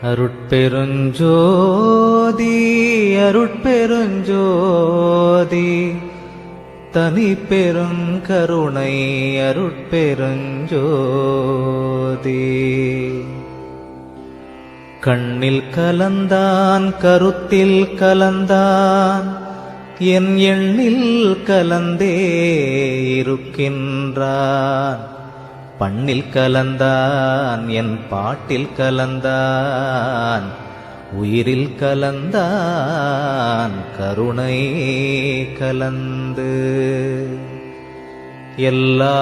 அருட்பெருஞ்சோதி அருட்பெருஞ்சோதி தனி பெருங்கருணை அருட்பெருஞ்சோதி. கண்ணில் கலந்தான் கருத்தில் கலந்தான் என் எண்ணில் கலந்தே இருக்கின்றான். பண்ணில் கலந்தான் என் பாட்டில் கலந்தான் உயிரில் கலந்தான் கருணை கலந்து. எல்லா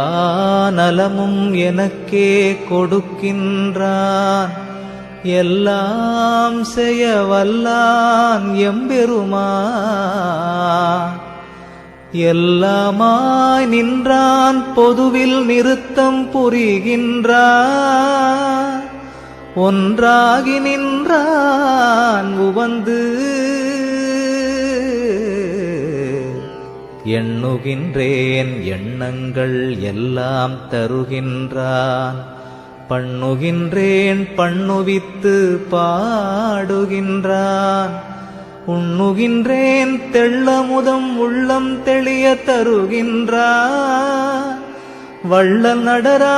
நலமும் எனக்கே கொடுக்கின்றான், எல்லாம் செய்ய வல்லான் எம்பெருமான். எல்லாமாய் நின்றான், பொதுவில் நிறுத்தம் புரிகின்றான். ஒன்றாகி நின்றான் உவந்து எண்ணுகின்றேன் எண்ணங்கள் எல்லாம் தருகின்றான். பண்ணுகின்றேன் பண்ணுவித்து பாடுகின்றான். உண்ணுகின்றேன் தெள்ளமுதம் உள்ளம் தெளிய தருகின்றான். வள்ளல் நடராயன்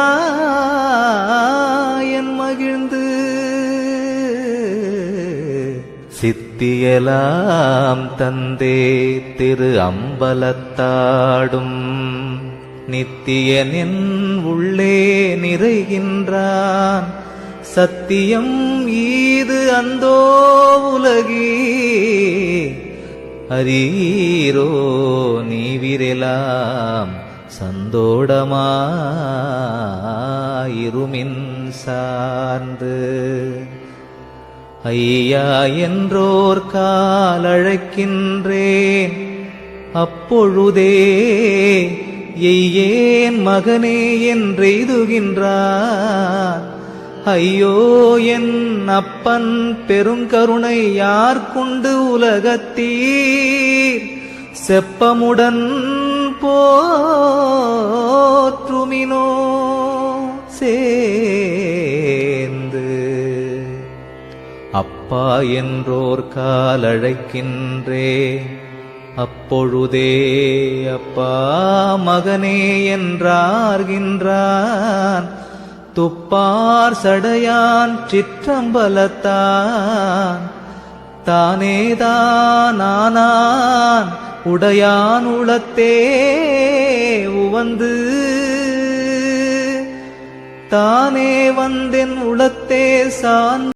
மகிழ்ந்து சித்தியலாம் தந்தே திரு அம்பலத்தாடும் நித்தியனின் உள்ளே நிறைகின்றான். சத்தியம் ஈது அந்தோ உலகி அரீரோ நீவிரெலாம் சந்தோடமாயிருமின் சார்ந்து. ஐயா என்றோர் காலழைக்கின்றேன், அப்பொழுதே எய்யேன் மகனே என்றெய்துகின்றான். ஐயோ என் அப்பன் பெருங்கருணை யார்கொண்டு உலகத்தீர் செப்பமுடன் போற்றுமினோ சேர்ந்து. அப்பா என்றோர் காலழைக்கின்றே, அப்பொழுதே அப்பா மகனே என்றார்கின்றான். துப்பார் சடையான் சிற்றம்பலத்தான் தானேதானான் உடையான் உளத்தே உவந்து. தானே வந்தென் உளத்தே சான்